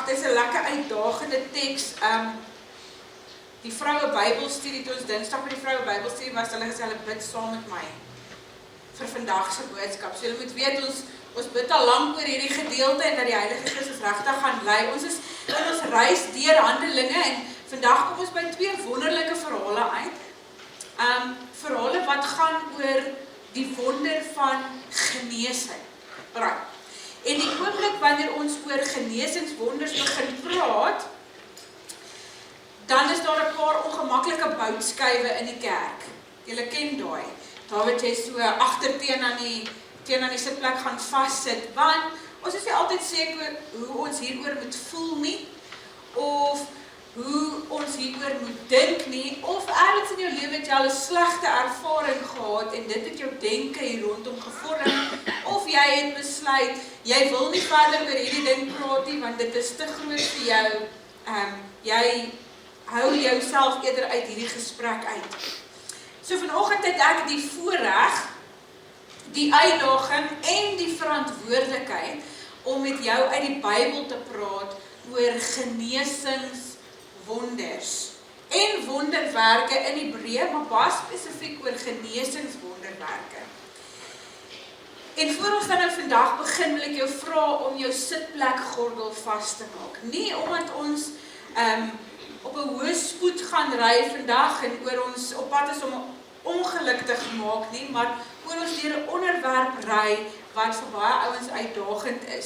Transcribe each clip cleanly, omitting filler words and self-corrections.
dit is 'n lekker uitdagende teks. Die vroue Bybelstudie, toe ons Dinsdag by die vroue Bybelstudie was, hulle gesê hulle bid saam met my vir vandag se boodskap. So julle moet weet, ons bid al lank oor hierdie gedeelte en dat die Heilige Gees ons regtig gaan lei. Ons is in ons reis deur Handelinge en vandag kom ons by 2 wonderlike verhale uit. Verhale wat gaan oor die wonder van genesing. Right. En die oomblik wanneer ons oor genesingswonders begin praat, dan is daar 'n paar ongemaklike boutskuive in die kerk. Julle ken daai. Daar wat jy so agterteen aan die sitplek gaan vassit, want ons is nie altyd seker hoe ons hieroor moet voel nie, of hoe ons hieroor moet dink nie, of ergens in jou lewe het jy al 'n slegte ervaring gehad en dit het jou denke hier rondom gevorm, of jy het besluit, jy wil nie verder oor hierdie ding praat nie, want dit is te groot vir jou, jy hou jouself eerder uit hierdie gesprek uit. So vanoggend het ek die voorreg, die uitdaging en die verantwoordelikheid om met jou uit die Bybel te praat oor genesingswonders en wonderwerke in Hebreë, maar baie spesifiek oor genesingswonderwerke. En voor ons dan nou vandag begin, wil ek jou vra om jou sitplekgordel vas te maak. Nie omdat ons op 'n hoë spoed gaan ry vandag en oor ons op pad is om ongeluk te maak nie, maar oor ons deur 'n onderwerp ry wat vir baie ouens uitdagend is.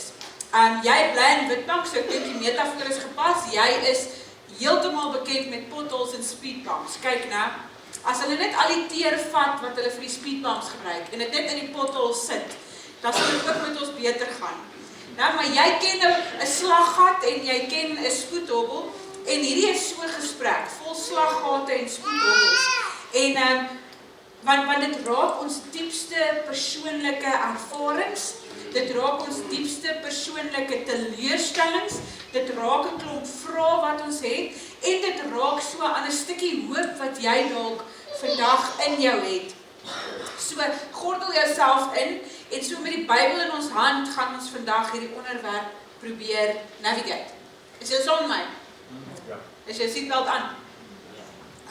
Jy bly in Witbank, so ek dink die metafoor is gepas. Jy is heeltemal bekend met potholes en speed bumps. Kyk nou, as hulle net al die teer vat wat hulle vir die speed bumps gebruik en dit net in die potholes sit, dan sal dit ook met ons beter gaan. Nou, maar jy ken nou 'n slaggat en jy ken 'n spoedhobbel. En hierdie is so 'n gesprek, vol slaggate en spoedhobbels. En want dit raak ons diepste persoonlike ervarings, dit raak ons diepste persoonlike teleurstellings, dit raak 'n klomp vrae wat ons het, en dit raak so aan 'n stukkie hoop wat jy dalk vandag in jou het. So, gordel jouself in, en so met die Bybel in ons hand, gaan ons vandag hierdie onderwerp probeer navigate. Is jy saam met my? Is jou seatbelt aan?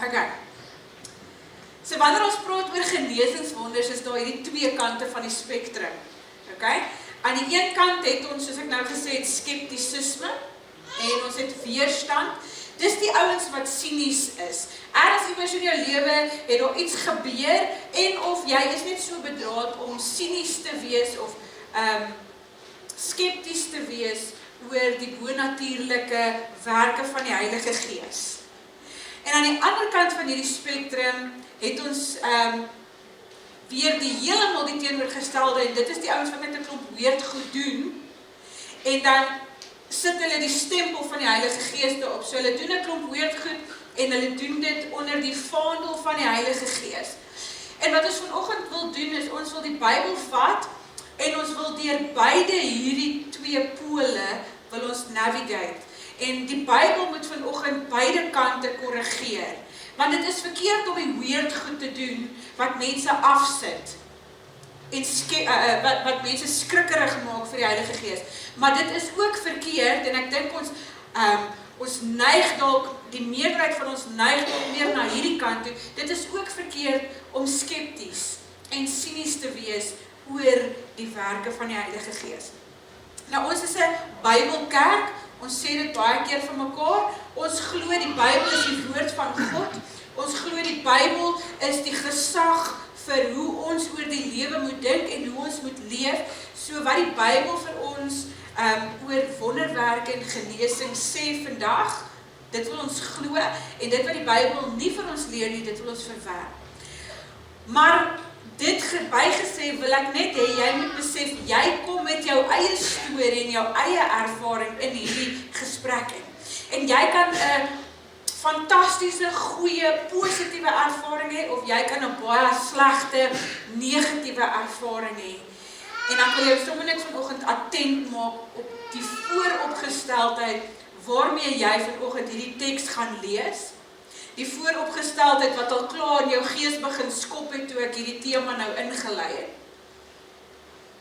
Okay. So wanneer ons praat oor genesingswonders, is daar hierdie 2 kante van die spektrum. Okay? Aan die een kant het ons, soos ek nou gesê het, skeptisisme, en ons het weerstand. Dis die ouens wat sinies is. Ergens iewers in jou lewe het daar iets gebeur, en of jy is net so bedraad om sinies te wees, of skepties te wees, oor die bonatuurlike werke van die Heilige Gees. En aan die ander kant van hierdie spektrum het ons weer die heeltemal die teenoorgestelde, en dit is die ouens wat net 'n klomp weird goed doen, en dan sit hulle die stempel van die Heilige Gees daarop. So hulle doen 'n klomp weird goed, en hulle doen dit onder die vaandel van die Heilige Gees. En wat ons vanoggend wil doen, is ons wil die Bybel vat, en ons wil deur beide hierdie 2 pole wil ons navigate. En die Bybel moet vanoggend beide kante korrigeer. Want dit is verkeerd om die weird goed te doen wat mense afsit en wat mense skrikkerig maak vir die Heilige Gees. Maar dit is ook verkeerd, en ek dink ons neig dalk, die meerderheid van ons neig dalk meer na hierdie kant toe. Dit is ook verkeerd om skepties en sinies te wees oor die werke van die Heilige Gees. Nou, ons is 'n Bybelkerk, ons sê dit baie keer vir mekaar, ons glo die Bybel is die woord van God, ons glo die Bybel is die gesag vir hoe ons oor die lewe moet dink en hoe ons moet leef. So wat die Bybel vir ons oor wonderwerke en genesing sê vandag, dit wil ons glo, en dit wat die Bybel nie vir ons leer nie, dit wil ons verwerp. Maar dit bygesê wil ek net hê, jy moet besef, jy kom met jou eie storie en jou eie ervaring in hierdie gesprek in. En jy kan 'n fantastiese, goeie, positiewe ervaring hê, of jy kan 'n baie slegte, negatiewe ervaring hê. En ek wil jou sommer net vanoggend attent maak op die vooropgesteldheid waarmee jy vanoggend hierdie teks gaan lees. Die vooropgesteldheid wat al klaar in jou gees begin skop het toe ek hierdie tema nou ingelei het.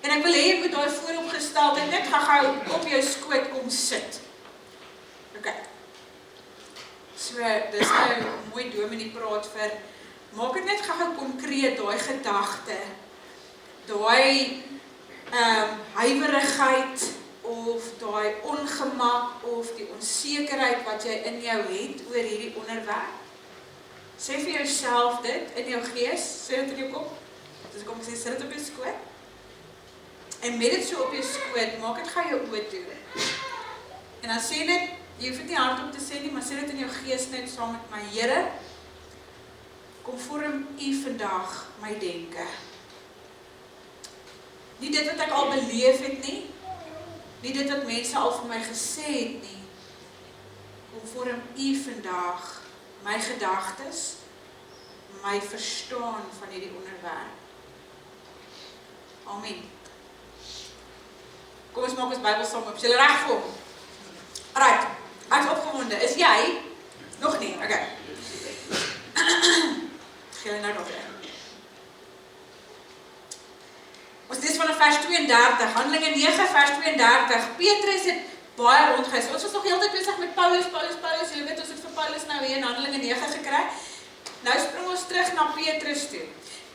En ek wil hê jy moet daai vooropgesteldheid net gou-gou op jou skoot kom sit. So, dis nou mooi dominee praat vir, maak dit net gou konkreet, daai gedagte, daai huiwerigheid, of daai ongemak, of die onsekerheid wat jy in jou het oor hierdie onderwerp. Sê vir jouself dit in jou gees, sê dit in jou kop, dus kom ek sê, sit dit op jou skoot, en met dit so op jou skoot, maak dit gou jou oë toe, en dan sê net, jy hoef dit nie hardop te sê nie, maar sê dit in jou gees net saam met my, Here, kom vorm U vandag my denke. Nie dit wat ek al beleef het nie, nie dit wat mense al vir my gesê het nie, kom vorm U vandag my gedagtes, my verstaan van hierdie onderwerp. Amen. Kom ons maak ons Bybel saam op. Is julle reg vir hom? Alright, ek is opgewonde. Is jy? Nog nie, okay. Gee nou nog een. Ons lees vanaf vers 32, Handelinge 9 vers 32. Petrus het baie rondgereis. Ons was nog die hele tyd besig met Paulus. Jy weet, ons het vir Paulus nou hier in Handelinge 9 gekry. Nou spring ons terug na Petrus toe.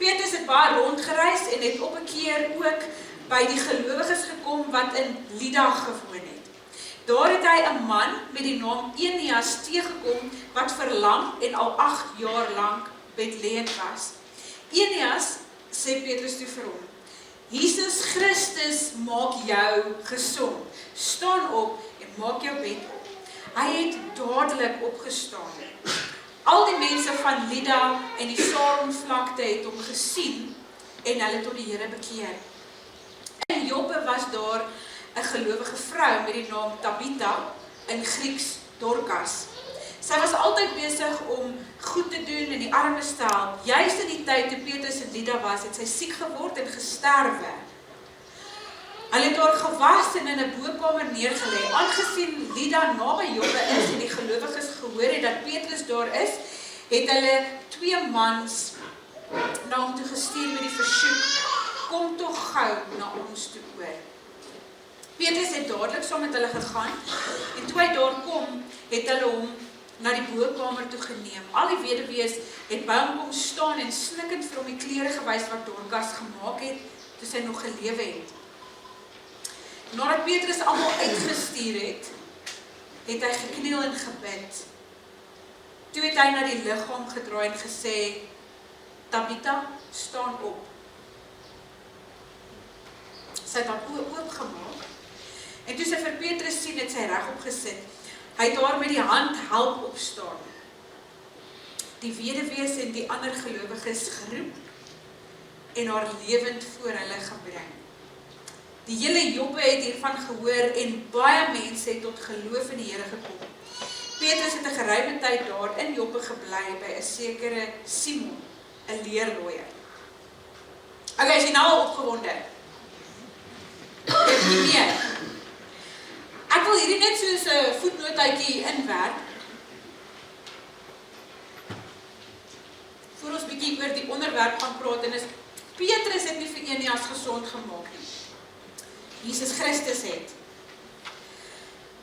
Petrus het baie rondgereis en het op 'n keer ook by die gelowiges gekom wat in Lydda gewoon het. Daar het hy 'n man met die naam Eneas teëgekom wat verlam en al 8 jaar lank bedleend was. Eneas, sê Petrus toe vir hom, Jesus Christus maak jou gesond. Staan op en maak jou bed op. Hy het dadelik opgestaan. Al die mense van Lydda en die Saronvlakte het hom gesien en hulle tot die Here bekeer. In Joppe was daar 'n gelowige vrou met die naam Tabitha, in Grieks Dorcas. Sy was altyd besig om goed te doen en die armes te help. Juist in die tyd toe Petrus in Lydda was, het sy siek geword en gesterwe. Hulle het haar gewas en in 'n bokamer neergelê. Aangesien Lydda naby Joppe is en die gelowiges gehoor het dat Petrus daar is, het hulle 2 mans na hom toe gestuur met die versoek, kom tog gou na ons toe oor. Petrus het dadelik saam met hulle gegaan en toe hy daar kom, het hulle hom na die bokamer toe geneem. Al die weduwees het by hom kom staan en snikkend vir hom die klere gewys wat Dorcas gemaak het toe sy nog gelewe het. Nadat Petrus almal uitgestuur het, het hy gekniel en gebid. Toe het hy na die liggaam gedraai en gesê, Tabitha, staan op. Sy het haar oë oopgemaak en toe sy vir Petrus sien, het sy regop gesit. Hy het haar met die hand help opstaan. Die weduwees en die ander gelowiges geroep en haar lewend voor hulle gebring. Die hele Joppe het hiervan gehoor en baie mense het tot geloof in die Here gekom. Petrus het 'n geruime tyd daar in Joppe gebly by 'n sekere Simon, 'n leerlooier. Okay, is jy nou al opgewonde? Ek nie meer. Ek wil hierdie net soos 'n voetnootjie inwerk. Voor ons bietjie oor die onderwerp gaan praat en is Petrus het nie vir Eneas gesond gemaak nie. Jesus Christus het.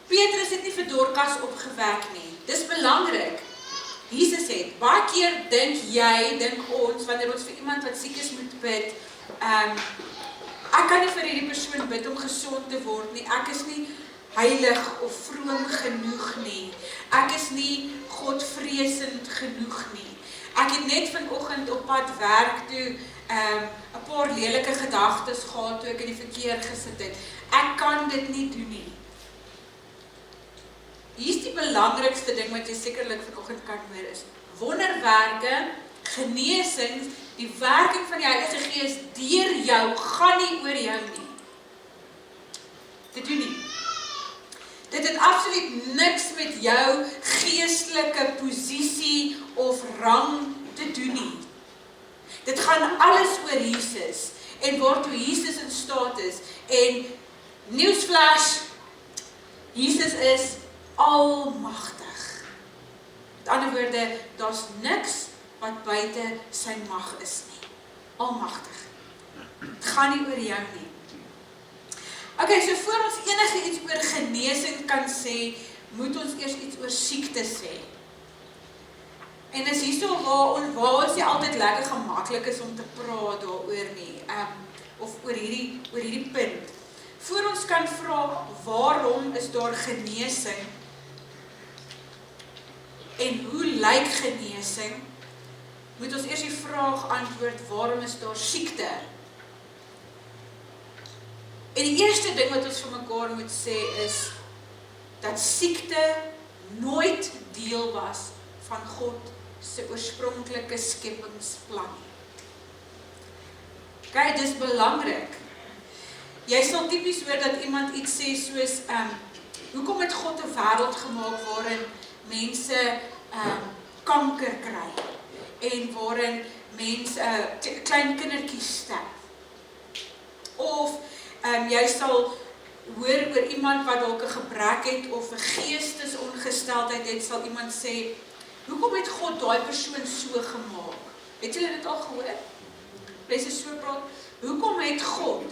Petrus het nie vir Dorcas opgewek nie. Dis belangrik. Jesus het. Baie keer dink ons, wanneer ons vir iemand wat siek is moet bid, ek kan nie vir hierdie persoon bid om gesond te word nie. Ek is nie heilig of vroom genoeg nie. Ek is nie godvreesend genoeg nie. Ek het net vanoggend op pad werk toe 'n paar lelike gedagtes gehad toe ek in die verkeer gesit het. Ek kan dit nie doen nie. Hier is die belangrikste ding wat jy sekerlik vanoggend kan hoor is, wonderwerke, genesings, die werking van die Heilige Gees deur jou, gaan nie oor jou nie. Dit doen nie. Dit het absoluut niks met jou geestelike posisie of rang te doen nie. Dit gaan alles oor Jesus en waartoe Jesus in staat is. En nieuwsflash, Jesus is almagtig. Met ander woorde, daar's niks wat buite sy mag is nie. Almagtig. Dit gaan nie oor jou nie. Okay, so voor ons enige iets oor genesing kan sê, moet ons eers iets oor siekte sê. En is hierso waar ons nie altyd lekker gemaklik is om te praat daaroor nie, of oor hierdie punt. Voor ons kan vra, waarom is daar genesing? En hoe lyk genesing? Moet ons eers die vraag antwoord, waarom is daar siekte? En die eerste ding wat ons vir mekaar moet sê is, dat siekte nooit deel was van God se oorspronklike skepingsplan. Kyk, dis belangrik. Jy sal tipies hoor dat iemand iets sê soos, hoekom het God 'n wêreld gemaak waarin mense kanker kry en waarin mense klein kindertjies sterf? Of jy sal hoor oor iemand wat dalk 'n gebrek het of 'n geestesongesteldheid het, sal iemand sê, hoekom het God daai persoon so gemaak? Het julle dit al gehoor? Mense so praat, hoekom het God?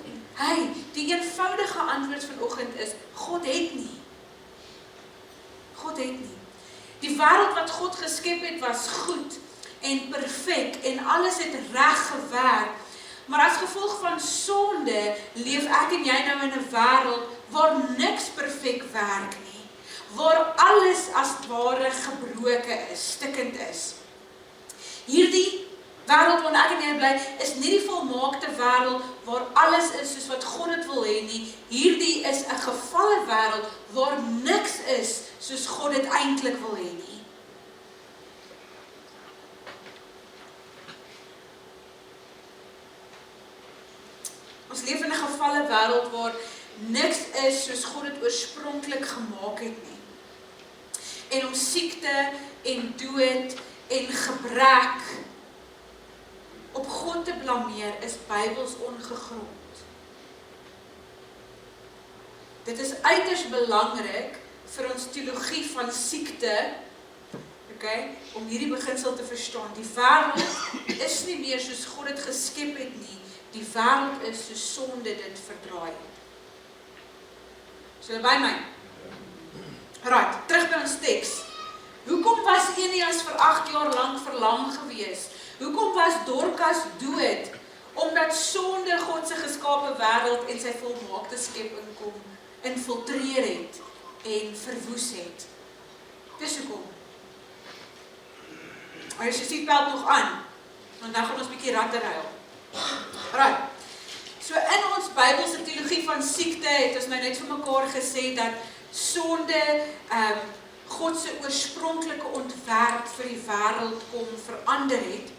Die eenvoudige antwoord vanoggend is, God het nie. God het nie. Die wêreld wat God geskep het was goed en perfek en alles het reg gewerk. Maar as gevolg van sonde leef ek en jy nou in 'n wêreld waar niks perfek werk nie. Waar alles as ware gebroken is, stikkend is. Hierdie wêreld waarin ek en jy bly, is nie die volmaakte wêreld waar alles is soos wat God dit wil hê nie. Hierdie is 'n gevalle wêreld waar niks is soos God dit eintlik wil hê nie. Ons leef in 'n gevalle wêreld waar niks is soos God dit oorspronklik gemaak het nie. En om siekte en dood en gebrek op God te blameer is Bybels ongegrond. Dit is uiters belangrik vir ons teologie van siekte, om hierdie beginsel te verstaan. Die wêreld is nie meer soos God dit geskep het nie. Die wêreld is soos sonde dit verdraai. Is julle by my? Right, terug by ons teks. Hoekom was Eneas vir 8 jaar lank verlam gewees? Hoekom was Dorcas dood? Omdat sonde God se geskape wêreld en sy volmaakte skepping kom infiltreer het en verwoes het. Dis hoekom. As jy seatbelt nog aan, want dan gaan ons 'n bietjie ratterhuil. Right. So in ons Bybelse teologie van siekte het ons nou net vir mekaar gesê dat sonde God se oorspronklike ontwerp vir die wêreld kom verander het.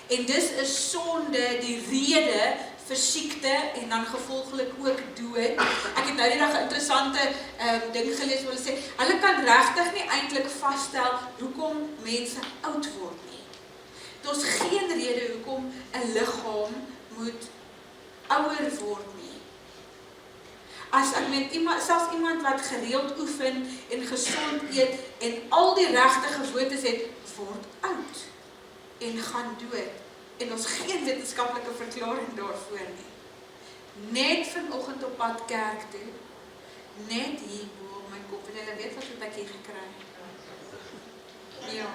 En dis is sonde die rede vir siekte en dan gevolglik ook dood. Ek het nou die dag 'n interessante ding gelees waar hulle sê, hulle kan regtig nie eintlik vasstel hoekom mense oud word nie. Daar's geen rede hoekom 'n liggaam moet ouer word nie. As ek met selfs iemand wat gereeld oefen en gesond eet en al die regte gewoontes het, word oud en gaan dood. En ons geen wetenskaplike verklaring daarvoor nie. Net vanoggend op pad kerk toe, net hier bo op my kop, en hulle weet wat ek hier gekry het. Ja,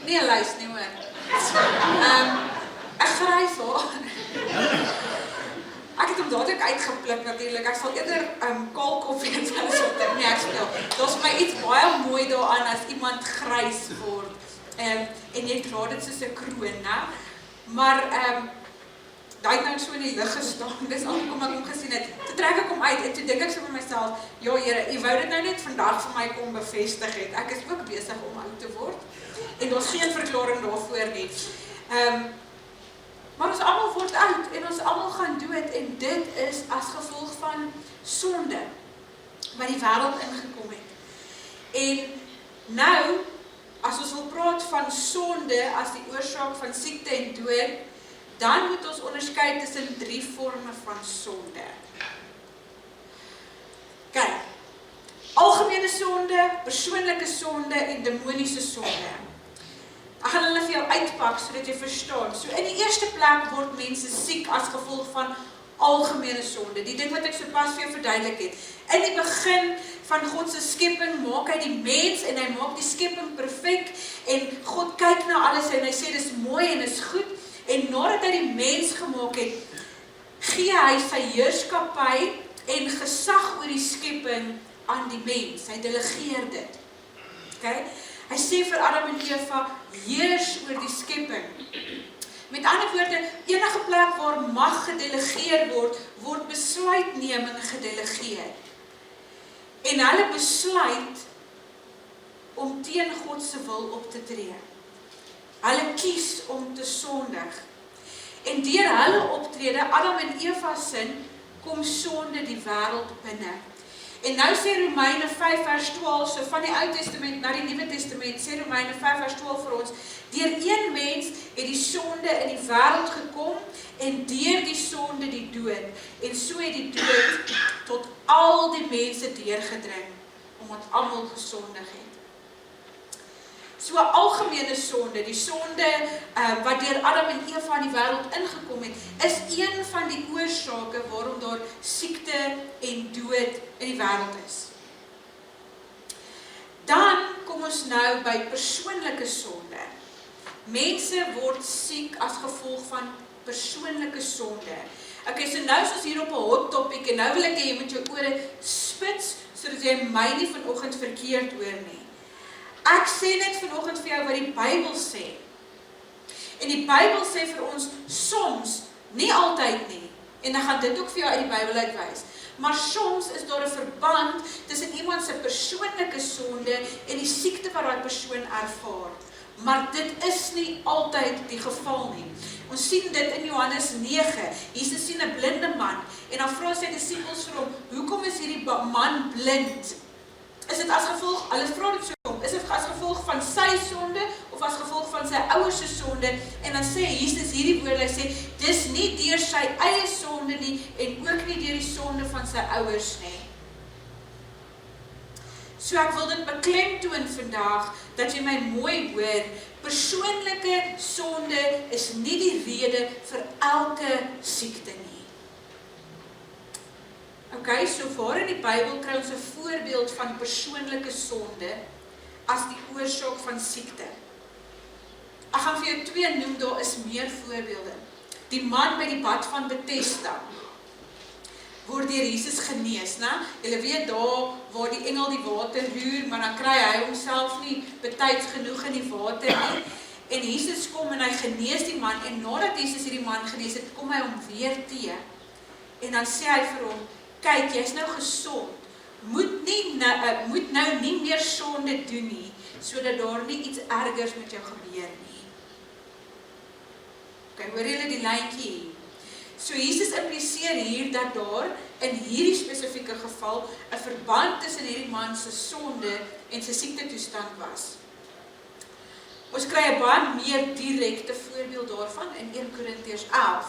nie 'n lys nie hoor. Ek gryf hoor. Ek het hom dadelik uitgepluk natuurlik. Ek sal eerder kaalkop eet as wat nee, ek speel. Daar's vir my iets baie mooi daaraan as iemand grys word. En jy dra dit soos 'n kroon, né? Maar daai het nou so in die lug gestaan. Dis al kom ek hom gesien het. Toe trek ek hom uit en toe dink ek so vir myself, ja Here, U wou dit nou net vandag vir my kom bevestig het. Ek is ook besig om oud te word. En daar's geen verklaring daarvoor nie. Maar ons almal word oud en ons almal gaan dood en dit is as gevolg van sonde wat die wêreld ingekom het. En nou, as ons wil praat van sonde as die oorsaak van siekte en dood, dan moet ons onderskei tussen 3 vorme van sonde. Kyk, algemene sonde, persoonlike sonde en demoniese sonde. Ek gaan hulle vir jou uitpak sodat jy verstaan. So in die eerste plek word mense siek as gevolg van algemene sonde. Die ding wat ek sopas vir jou verduidelik het. In die begin van God se skepping maak hy die mens en hy maak die skepping perfek En God kyk na alles en hy sê, dis mooi en dis goed. En nadat hy die mens gemaak het, gee hy sy heerskappy en gesag oor die skepping aan die mens. Hy delegeer dit. Okay? Hy sê vir Adam en Eva, heers oor die skepping. Met ander woorde, enige plek waar mag gedelegeer word, word besluitneming gedelegeer. En hulle besluit om teen God se wil op te tree. Hulle kies om te sondig. En deur hulle optrede, Adam en Eva sin, kom sonde die wêreld binne. En nou sê Romeine 5 vers 12, so van die Ou Testament na die Nuwe Testament, sê Romeine 5 vers 12 vir ons, deur een mens het die sonde in die wêreld gekom, en deur die sonde die dood. En so het die dood tot al die mense deurgedring, omdat almal gesondig het. So 'n algemene sonde, die sonde wat deur Adam en Eva in die wêreld ingekom het, is een van die oorsake waarom daar siekte en dood in die wêreld is. Dan kom ons nou by persoonlike sonde. Mense word siek as gevolg van persoonlike sonde. Okay, so nou is ons hier op 'n hot topic en nou wil ek hê jy moet jou ore spits sodat jy my nie vanoggend verkeerd hoor nie. Ek sê net vanoggend vir jou wat die Bybel sê. En die Bybel sê vir ons soms, nie altyd nie, en dan gaan dit ook vir jou uit die Bybel uitwys, maar soms is daar 'n verband tussen iemand se persoonlike sonde en die siekte wat daai persoon ervaar. Maar dit is nie altyd die geval nie. Ons sien dit in Johannes 9. Jesus sien 'n blinde man en dan vra sy disippels vir hom, hoekom is hierdie man blind? Is dit as gevolg, hulle vra dit so, is dit as gevolg van sy sonde of as gevolg van sy ouers se sonde? En dan sê Jesus hierdie woorde, hy sê, dis nie deur sy eie sonde nie en ook nie deur die sonde van sy ouers nie. So ek wil dit beklemtoon vandag, dat jy my mooi hoor, persoonlike sonde is nie die rede vir elke siekte nie. Okay, so waar in die Bybel kry ons 'n voorbeeld van persoonlike sonde as die oorsaak van siekte. Ek gaan vir jou 2 noem, daar is meer voorbeelde. Die man by die bad van Bethesda word deur Jesus genees, né? Julle weet daar waar die engel die water roer, maar dan kry hy homself nie betyds genoeg in die water nie. En Jesus kom en hy genees die man, en nadat Jesus hierdie man genees het, kom hy hom weer teë. En dan sê hy vir hom, kyk, jy's nou gesond, moet nou nie meer sonde doen nie, sodat daar nie iets ergers met jou gebeur nie. Okay, hoor julle die lyntjie hier? So Jesus impliseer hier dat daar in hierdie spesifieke geval 'n verband tussen hierdie man se sonde en sy siektetoestand was. Ons kry 'n baie meer direkte voorbeeld daarvan in 1 Korintiërs 11.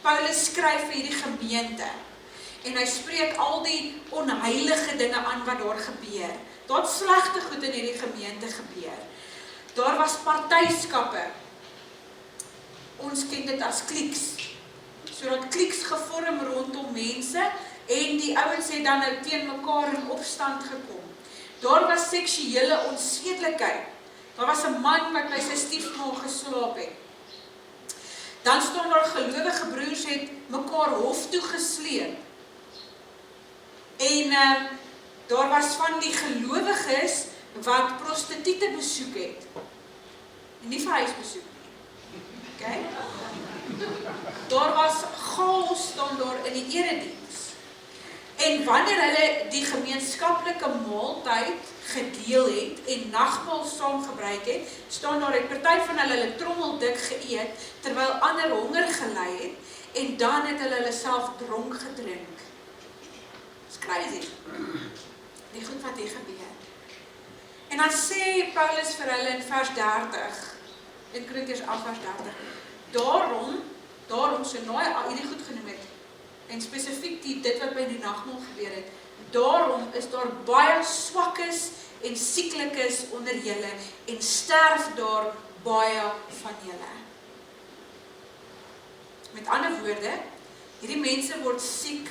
Paulus skryf vir hierdie gemeente en hy spreek al die onheilige dinge aan wat daar gebeur. Daar het slegte goed in hierdie gemeente gebeur. Daar was partyskappe. Ons ken dit as klieks. So dat klieks gevorm rondom mense en die ouens het dan nou teen mekaar in opstand gekom. Daar was seksuele onsedelikheid. Daar was 'n man wat by sy stiefma geslaap het. Dan staan daar gelowige broers het mekaar hof toe gesleep. En daar was van die gelowiges wat prostituie besoek het. En nie vir huisbesoek nie. Okay? Daar was chaos staan daar in die erediens. En wanneer hulle die gemeenskaplike maaltyd gedeel het en nagmaal saam gebruik het, staan daar 'n party van hulle trommeldik geëet, terwyl ander honger gely het, en dan het hulle self dronk gedrink. It's crazy. Die goed wat hier gebeur. En dan sê Paulus vir hulle in vers 30, in Korintiërs 11 vers 30, daarom so nou hierdie goed genoem het, en spesifiek dit wat by die nagmaal gebeur het, daarom is daar baie swakkes en sieklikes onder julle, en sterf daar baie van julle. Met ander woorde, hierdie mense word siek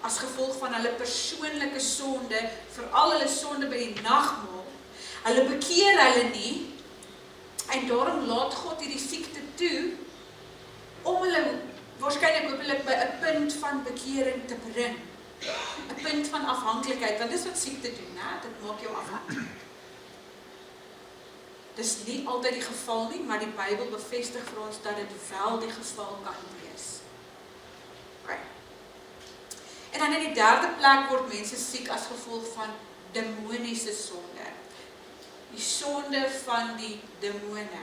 as gevolg van hulle persoonlike sonde, veral hulle sonde by die nagmaal. Hulle bekeer hulle nie, En daarom laat God hierdie siekte toe, om hulle waarskynlik hopelik by 'n punt van bekering te bring. 'n Punt van afhanklikheid, want dis wat siekte doen, né? Dit maak jou afhanklik. Dis nie altyd die geval nie, maar die Bybel bevestig vir ons dat dit wel die geval kan wees. Okay. En dan in die derde plek word mense siek as gevolg van demoniese sonde. Die sonde van die demone.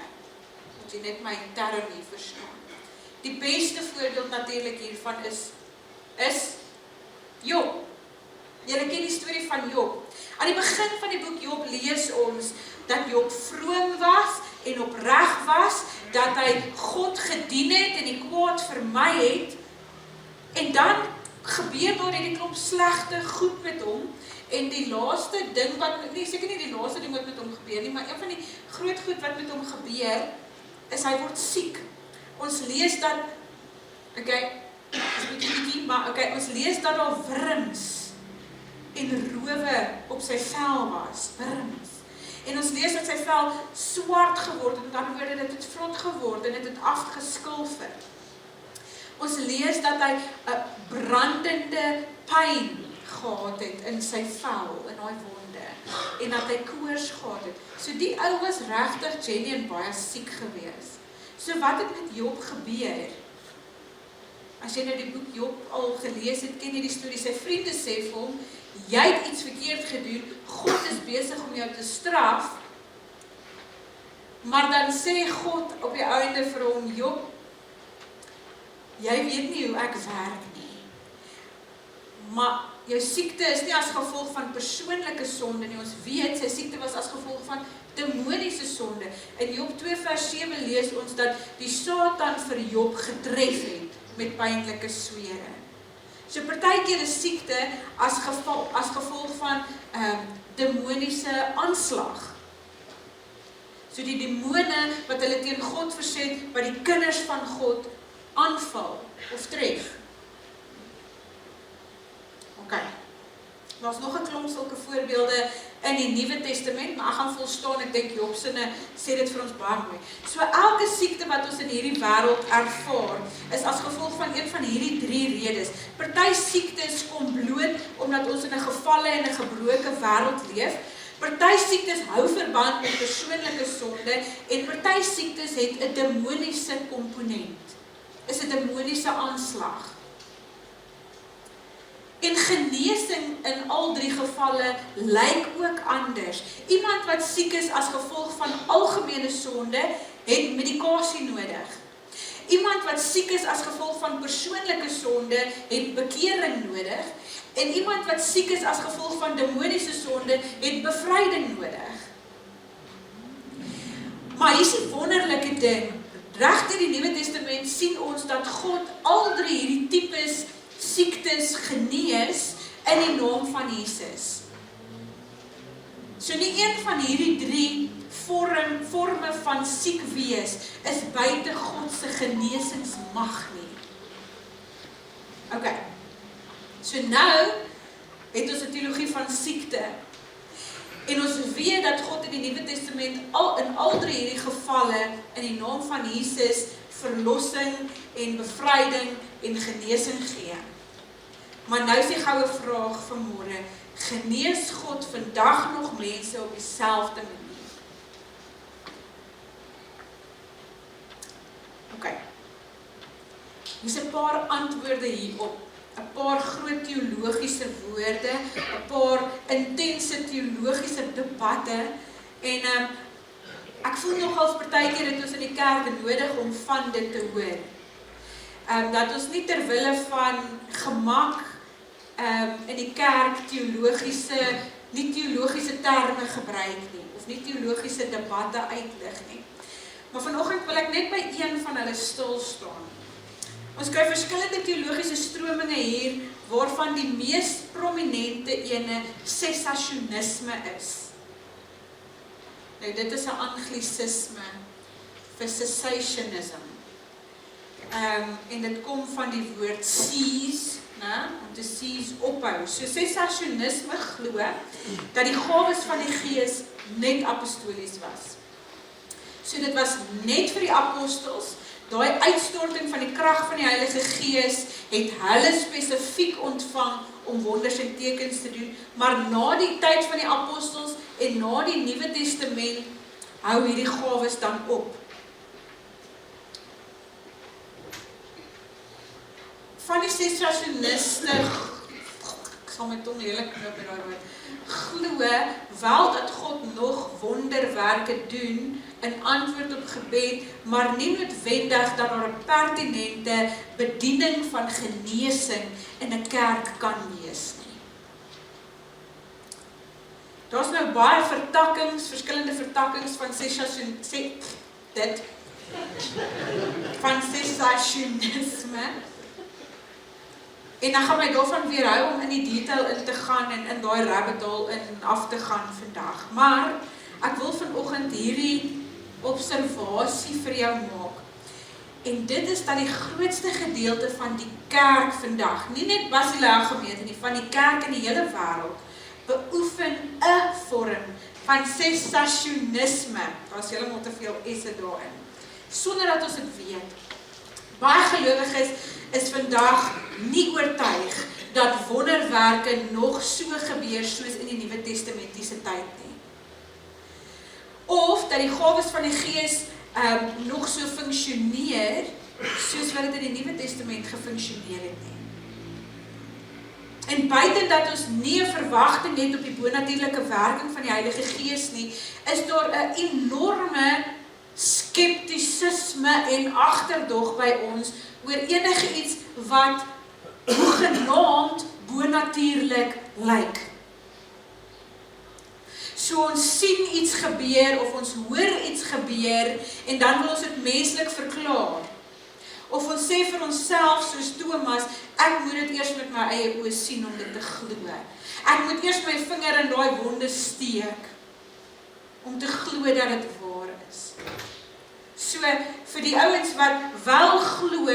Moet jy net my term hier verstaan. Die beste voorbeeld natuurlik hiervan is Job. Julle ken die storie van Job. Aan die begin van die boek Job lees ons dat Job vroom was en opreg was, dat hy God gedien het en die kwaad vermy het, en dan gebeur daar hierdie klomp slegte goed met hom, en die laaste ding wat, nee, seker nie die laaste ding wat met hom gebeur nie, maar een van die groot goed wat met hom gebeur, is hy word siek. Ons lees dat, ons lees dat daar wurms en rowe op sy vel was, wurms. En ons lees dat sy vel swart geword het, met ander woorde, dit het vrot geword en dit het afgeskilfer. Ons lees dat hy 'n brandende pyn gehad het in sy vel, in daai wonde, en dat hy koors gehad het. So die ou was regtig genuine baie siek gewees. So wat het met Job gebeur? As jy nou die boek Job al gelees het, ken jy die storie, sy vriende sê vir hom, jy het iets verkeerd gedoen, God is besig om jou te straf, maar dan sê God op die einde vir hom, Job, jy weet nie hoe ek werk nie, maar jou siekte is nie as gevolg van persoonlike sonde nie, ons weet, sy siekte was as gevolg van demoniese sonde. In Job 2 vers 7 lees ons dat die Satan vir Job getref het met pynlike swere. So partykeer is siekte as gevolg van demoniese aanslag. So die demone wat hulle teen God verset, wat die kinders van God aanval of tref. Okay. Daar's nog 'n klomp sulke voorbeelde in die Nuwe Testament, maar ek gaan volstaan, ek dink Job sinne sê dit vir ons baie mooi. So elke siekte wat ons in hierdie wêreld ervaar, is as gevolg van een van hierdie 3 redes. Party siektes kom bloot omdat ons in 'n gefalle en 'n gebroke wêreld leef. Party siektes hou verband met persoonlike sonde en party siektes het 'n demoniese komponent. Is 'n demoniese aanslag. En genesing in al 3 gevalle lyk ook anders. Iemand wat siek is as gevolg van algemene sonde, het medikasie nodig. Iemand wat siek is as gevolg van persoonlike sonde, het bekering nodig. En iemand wat siek is as gevolg van demoniese sonde, het bevryding nodig. Maar hier is die wonderlike ding. Reg deur die Nuwe Testament sien ons dat God al 3 hierdie tipes siektes genees in die naam van Jesus. So nie een van hierdie 3 forme van siek wees is buite God se genesingsmag nie. Okay. So nou het ons 'n teologie van siekte. En ons weet dat God in die Nuwe Testament in al 3 hierdie gevalle in die naam van Jesus verlossing en bevryding en genesing gee. Maar nou is die goue vraag vanmôre, genees God vandag nog mense op dieselfde manier? Okay. Hier is 'n paar antwoorde hierop. 'n paar groot teologiese woorde, 'n paar intense teologiese debatte en ek voel nogals partykeer het ons in die kerk nodig om van dit te hoor. Dat ons nie ter wille van gemak in die kerk nie teologiese terme gebruik nie, of nie teologiese debatte uitlig nie. Maar vanoggend wil ek net by een van hulle stil staan. Ons kry verskillende teologiese strominge hier, waarvan die mees prominente ene cessationisme is. Nou, dit is 'n anglisisme vir cessationism. En dit kom van die woord cease, om te cease ophou. So cessationisme glo dat die gawes van die Gees net apostolies was. So dit was net vir die apostels. Daai uitstorting van die krag van die Heilige Gees het hulle spesifiek ontvang om wonders en tekens te doen, maar na die tyd van die apostels en na die Nuwe Testament hou hierdie gawes dan op. Van die sensasioniste, ek sal my tong heerlik knoop met daai woord, glo wel dat God nog wonderwerke doen in antwoord op gebed, maar nie noodwendig dat daar 'n pertinente bediening van genesing in 'n kerk kan wees nie. Daar's nou baie vertakkings, verskillende vertakkings van sensasionisme. En dan gaan my daarvan weerhou om in die detail in te gaan en in daai rabbit hole in af te gaan vandag. Maar ek wil vanoggend hierdie observasie vir jou maak. En dit is dat die grootste gedeelte van die kerk vandag, nie net Basileia gemeente nie, van die kerk in die hele wêreld, beoefen 'n vorm van sensasionisme. Daar's heeltemal te veel esse daarin. Sonder dat ons dit weet. Baie gelowiges is vandag nie oortuig dat wonderwerke nog so gebeur soos in die Nuwe Testamentiese tyd nie. Of dat die gawes van die Gees nog so funksioneer soos wat dit in die Nuwe Testament gefunksioneer het nie. En buiten dat ons nie 'n verwagting het op die bonatuurlike werking van die Heilige Gees nie, is daar 'n enorme skeptisisme en agterdog by ons oor enige iets wat hoegenaamd bonatuurlik lyk. So ons sien iets gebeur of ons hoor iets gebeur en dan wil ons dit menslik verklaar. Of ons sê vir onsself soos Thomas, ek moet dit eers met my eie oë sien om dit te glo. Ek moet eers my vinger in daai wonde steek om te glo dat dit waar is. So vir die ouens wat wel glo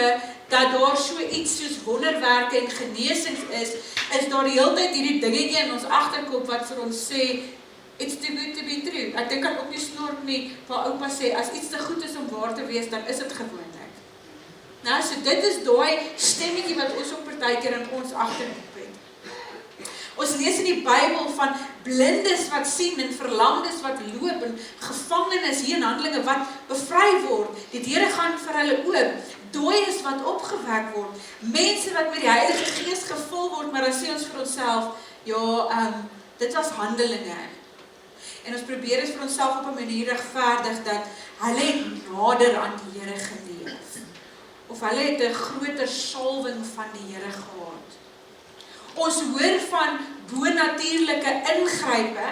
dat daar so iets soos wonderwerke en genesings is daar die hele tyd hierdie dingetjie in ons agterkop wat vir ons sê it's too good to be true. Ek dink ook nie snork nie, waar oupa sê as iets te goed is om waar te wees, dan is dit gewoonlik. Nou, so dit is daai stemmetjie wat ons op partykeer in ons agterkop het. Ons lees in die Bybel van blindes wat sien en verlamdes wat loop en gevangenes hier in Handelinge wat bevry word. Die deure gaan vir hulle oop. Dooies wat opgewek word. Mense wat met die Heilige Gees gevul word, maar dan sê ons vir onsself, ja, dit was Handelinge. En ons probeer dit vir onsself op 'n manier regverdig dat hulle het nader aan die Here geleef. Of hulle het 'n groter salwing van die Here gehad. Ons hoor van bonatuurlike ingrype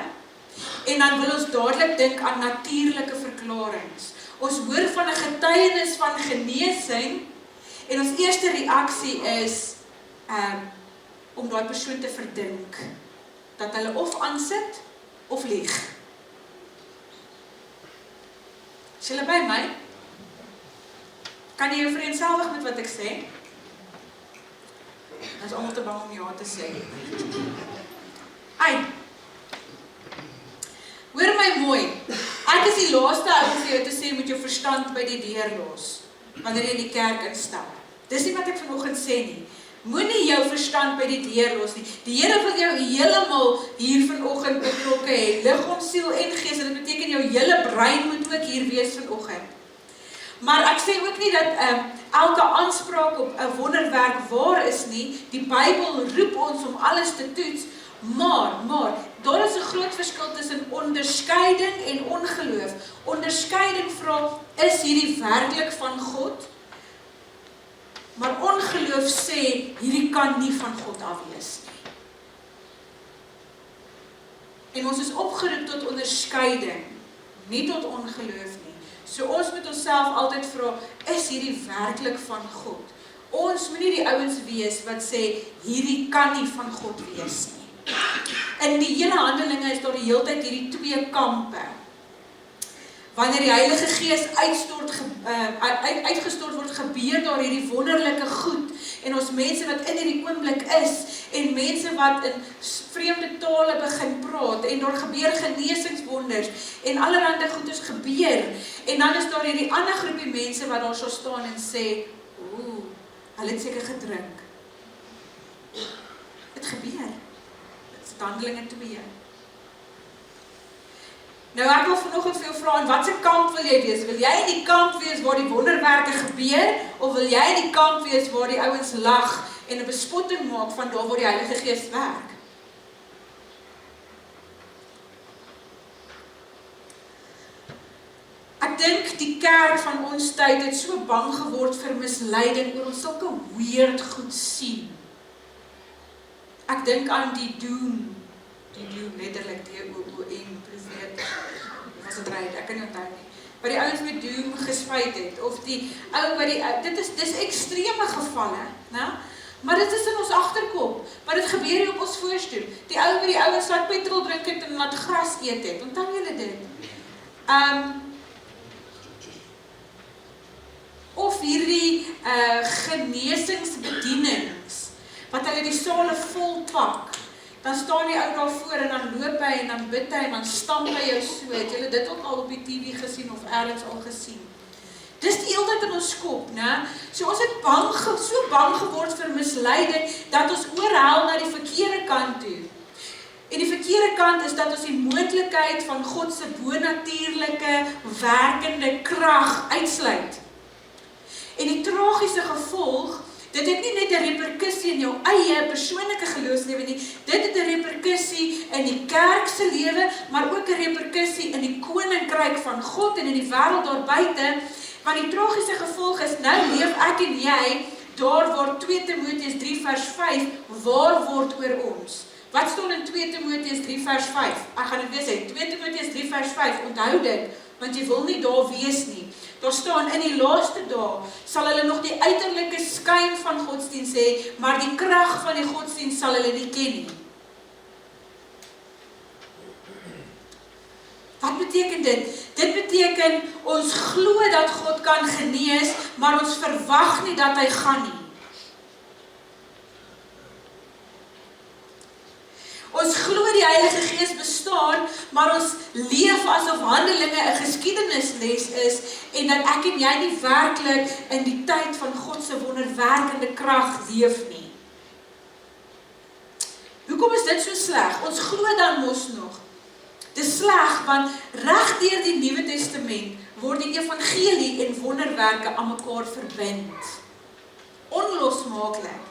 en dan wil ons dadelik dink aan natuurlike verklaringe. Ons hoor van 'n getuienis van genesing en ons eerste reaksie is om daai persoon te verdink dat hulle of aansit of lieg. Is julle by my? Kan jy jou vereenselwig met wat ek sê? Dat is almal te bang om ja te sê. Ai. Hoor my mooi. Ek is die laaste ou om vir jou te sê moet jou verstand by die deur los wanneer jy in die kerk instap. Dis nie wat ek vanoggend sê nie. Moenie jou verstand by die deur los nie. Die Here wil jou heeltemal hier vanoggend betrokke hê. Liggaam, siel en gees. Dit beteken jou hele brein moet ook hier wees vanoggend. Maar ek sê ook nie dat elke aanspraak op 'n wonderwerk waar is nie. Die Bybel roep ons om alles te toets, maar daar is 'n groot verskil tussen onderskeiding en ongeloof. Onderskeiding vra, is hierdie werklik van God? Maar ongeloof sê, hierdie kan nie van God af wees nie. En ons is opgeroep tot onderskeiding, nie tot ongeloof nie. So ons moet onsself altyd vra, is hierdie werklik van God? Ons moet nie die ouens wees wat sê, hierdie kan nie van God wees nie. In die hele Handelinge is daar die hele tyd hierdie twee kampe. Wanneer die Heilige Gees uitgestort word, gebeur daar hierdie wonderlike goed. En ons mense wat in hierdie oomblik is, en mense wat in vreemde tale begin praat, en daar gebeur genesingswonders, en allerhande goeders gebeur. En dan is daar hierdie ander groepie mense wat daar sal staan en sê, hulle het seker gedrink. Het gebeur. Dit is Handelinge 2. Nou ek wil vanoggend vir jou vra, in watse kamp wil jy wees? Wil jy in die kamp wees waar die wonderwerke gebeur, of wil jy in die kamp wees waar die ouens lag en 'n bespotting maak van daar waar die Heilige Gees werk? Ek dink die kerk van ons tyd het so bang geword vir misleiding oor ons sulke weird goed sien. Ek dink aan die doom, letterlik D-O-O-M, profeet, was het ryd, ek kan nie onthou nie, wat die ouens met doom gespuit het, of die ou wat dis extreme gevalle, né? Maar dit is in ons agterkop, maar dit gebeur hier op ons voorstoep. Die ou wat die ouens laat petrol drink het en laat gras eet het, onthou julle dit? Of hierdie genesingsbedienings, wat hulle die sale vol pak, dan staan die ou daar voor en dan loop hy en dan bid hy en dan stamp hy jou so. Het julle dit ook al op die TV gesien of ergens al gesien? Dis die hele tyd in ons kop, né? So ons het so bang geword vir misleiding, dat ons oorhaal na die verkeerde kant toe. En die verkeerde kant is dat ons die moontlikheid van God se bonatuurlike, werkende krag uitsluit. En die tragiese gevolg, dit het nie net 'n reperkussie in jou eie persoonlike geloofslewe nie, dit het 'n reperkussie in die kerk se lewe, maar ook 'n reperkussie in die koninkryk van God en in die wêreld daar buite, want die tragiese gevolg is, nou leef ek en jy, daar waar 2 Timoteus 3 vers 5 waar word oor ons. Wat staan in 2 Timoteus 3 vers 5? Ek gaan dit weer sê, 2 Timoteus 3 vers 5, onthou dit, want jy wil nie daar wees nie. Daar staan, in die laaste dae sal hulle nog die uiterlike skyn van godsdienst hê, maar die krag van die godsdienst sal hulle nie ken nie. Wat beteken dit? Dit beteken, ons glo dat God kan genees, maar ons verwag nie dat hy gaan nie. Ons glo die Heilige Gees bestaan, maar ons leef asof Handelinge 'n geskiedenisles is en dat ek en jy nie werklik in die tyd van God se wonderwerkende krag leef nie. Hoekom is dit so sleg? Ons glo dan mos nog. Dis sleg want reg deur die Nuwe Testament word die evangelie en wonderwerke aan mekaar verbind. Onlosmaaklik.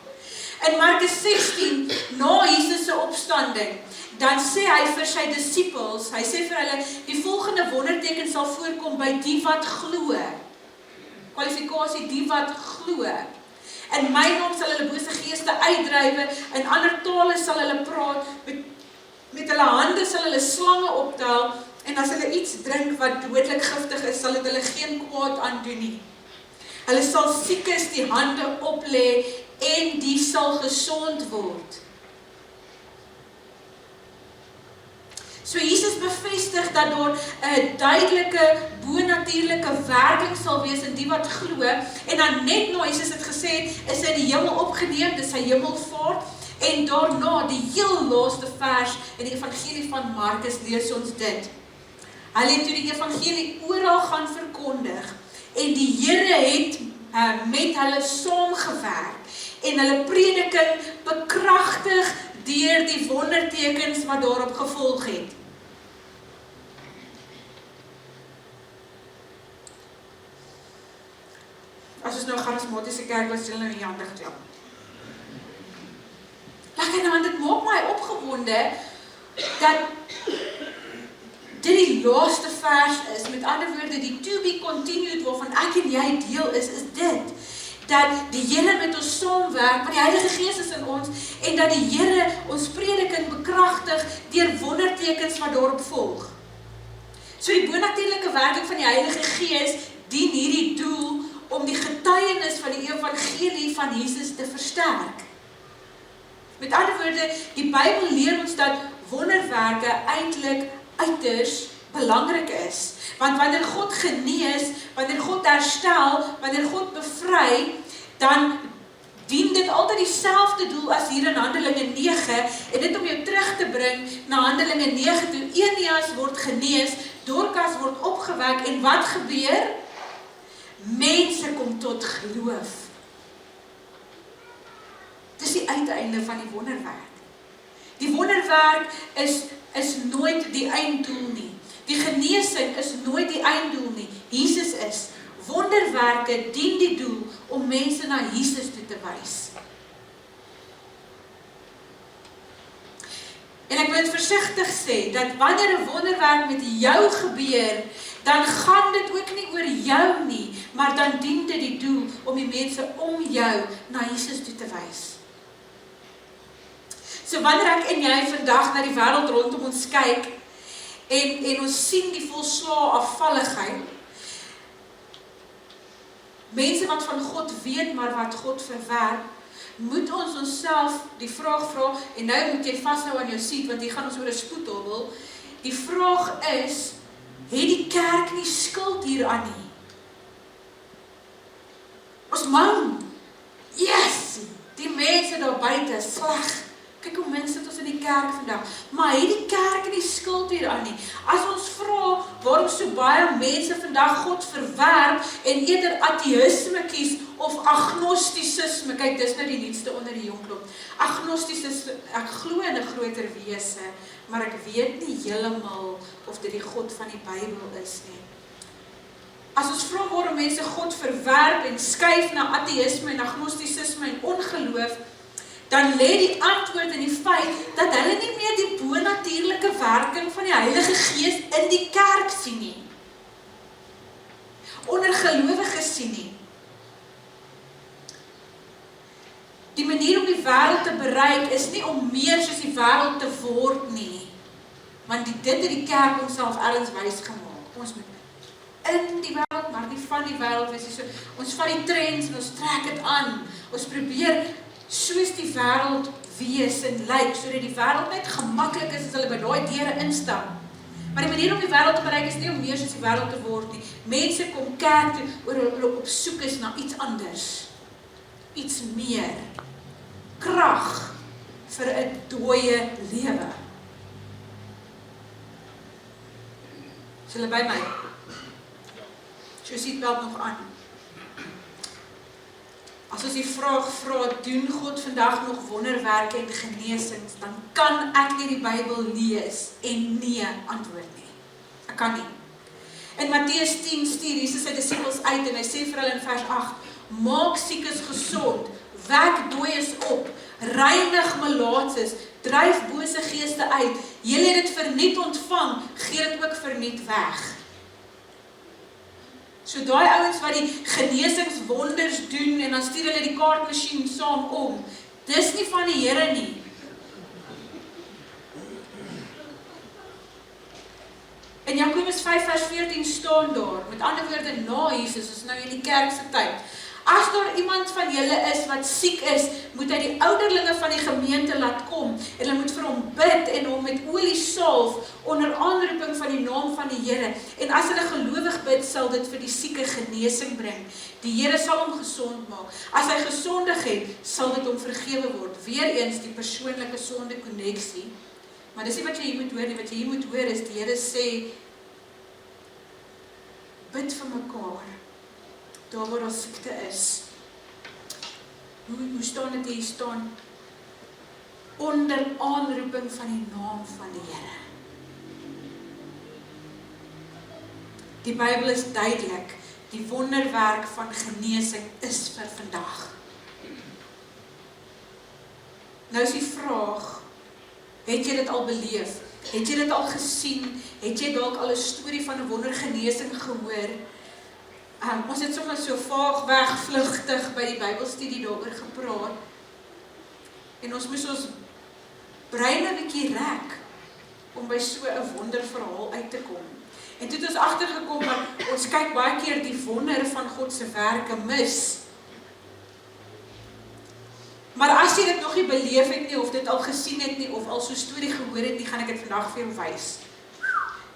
In Markus 16, na Jesus se opstanding, dan sê hy vir sy disippels, hy sê vir hulle, die volgende wonderteken sal voorkom by die wat glo. Kwalifikasie, die wat glo. In my naam sal hulle bose geeste uitdrywe, in ander tale sal hulle praat, met hulle hande sal hulle slange optel, en as hulle iets drink wat dodelik giftig is, sal dit hulle geen kwaad aandoen nie. Hulle sal siekes die hande oplê, en die sal gesond word. So Jesus bevestig dat daar 'n duidelike, bonatuurlike werking sal wees in die wat glo, en dan net na Jesus het gesê, is hy in die hemel opgeneem, dis sy hemelvaart, en daarna, die heel laaste vers in die evangelie van Markus, lees ons dit. Hulle het toe die evangelie oral gaan verkondig, en die Here het met hulle saamgewerk, en hulle prediking bekragtig deur die wondertekens wat daarop gevolg het. As ons nou charismatiese kerk was, julle nou in die hande geklap. Lekker nou, dit maak my opgewonde, dat dit die laaste vers is, met ander woorde, die to be continued, waarvan ek en jy deel is dit, dat die Here met ons saamwerk, want die Heilige Gees is in ons, en dat die Here ons prediking bekragtig deur wondertekens wat daarop volg. So die bonatuurlike werking van die Heilige Gees dien hierdie doel om die getuienis van die evangelie van Jesus te versterk. Met ander woorde, die Bybel leer ons dat wonderwerke eintlik uiters belangrik is. Want wanneer God genees, wanneer God herstel, wanneer God bevry, dan dien dit altyd dieselfde doel as hier in Handelinge 9, en dit om jou terug te bring na Handelinge 9 toe Eneas word genees, Dorcas word opgewek en wat gebeur? Mense kom tot geloof. Dis die uiteinde van die wonderwerk. Die wonderwerk is nooit die einddoel nie. Die genesing is nooit die einddoel nie. Jesus is. Wonderwerke dien die doel om mense na Jesus toe te wys. En ek wil versigtig sê, dat wanneer 'n wonderwerk met jou gebeur, dan gaan dit ook nie oor jou nie, maar dan dien dit die doel om die mense om jou na Jesus toe te wys. So wanneer ek en jy vandag na die wêreld rondom ons kyk, en ons sien die volslae afvalligheid, mense wat van God weet, maar wat God verwerp, moet ons onsself die vraag vra, en nou moet jy vashou aan jou seat, want hier gaan ons oor 'n spoedhobbel. Die vraag is, het die kerk nie skuld hieraan nie? Ons man, yes, die mense daar buite is sleg. Kyk hoe min sit ons in die kerk vandag. Maar het die kerk nie skuld hieraan nie? As ons vra waarom so baie mense vandag God verwerp en eerder ateïsme kies of agnostisisme, kyk dis nou die nuutste onder die jongklop. Agnostisisme, ek glo in 'n groter wese, maar ek weet nie heeltemal of dit die God van die Bybel is nie. As ons vra waarom mense God verwerp en skuif na ateïsme en agnostisisme en ongeloof, dan lê die antwoord in die feit dat hulle nie meer die bonatuurlike werking van die Heilige Gees in die kerk sien nie. Onder gelowiges sien nie. Die manier om die wêreld te bereik is nie om meer soos die wêreld te word nie. Want dit het die kerk homself ergens wys gemaak. Ons moet in die wêreld, maar nie van die wêreld wees nie. So, ons vat die trends en ons trek dit aan. Ons probeer soos die wêreld wees en lyk, sodat die wêreld net gemaklik is as hulle by daai deure instap. Maar die manier om die wêreld te bereik is nie om meer soos die wêreld te word nie. Mense kom kerk toe oor hulle op soek is na iets anders. Iets meer. Krag vir 'n dooie lewe. Is julle by my? So seatbelt nog aan. As ons die vraag vra, doen God vandag nog wonderwerke en genesings, dan kan ek nie die Bybel lees en nee antwoord nie. Ek kan nie. In Matteus 10 stuur Jesus sy disippels uit en hy sê vir hulle in vers 8, maak siekes gesond, wek dooies op, reinig malaatses, dryf bose geeste uit, julle het dit verniet ontvang, gee dit ook verniet weg. So daai ouens wat die genesingswonders doen en dan stuur hulle die kaartmasjien saam om, dis nie van die Here nie. In Jakobus 5 vers 14 staan daar, met ander woorde na Jesus, is nou in die kerk se tyd. As daar iemand van julle is wat siek is, moet hy die ouderlinge van die gemeente laat kom en hulle moet vir hom bid en hom met olie salf onder aanroeping van die naam van die Here. En as hulle gelowig bid, sal dit vir die sieke genesing bring. Die Here sal hom gesond maak. As hy gesondig het, sal dit hom vergewe word. Weereens die persoonlike sonde konneksie. Maar dis nie wat jy hier moet hoor nie. Wat jy hier moet hoor is die Here sê, bid vir mekaar. Daar waar daar siekte is. Hoe staan dit hier staan? Onder aanroeping van die naam van die Here. Die Bybel is duidelik. Die wonderwerk van genesing is vir vandag. Nou is die vraag, het jy dit al beleef? Het jy dit al gesien? Het jy dalk al 'n storie van 'n wondergenesing gehoor? Ons het soms so vaag weg, vlugtig by die Bybelstudie daaroor gepraat. En ons moes ons brein 'n bietjie rek om by so 'n wonderverhaal uit te kom. En toe het ons agtergekom dat ons kyk baie keer die wonder van God se werke mis. Maar as jy dit nog nie beleef het nie, of dit al gesien het nie, of al so 'n storie gehoor het nie, gaan ek dit vandag vir jou wys.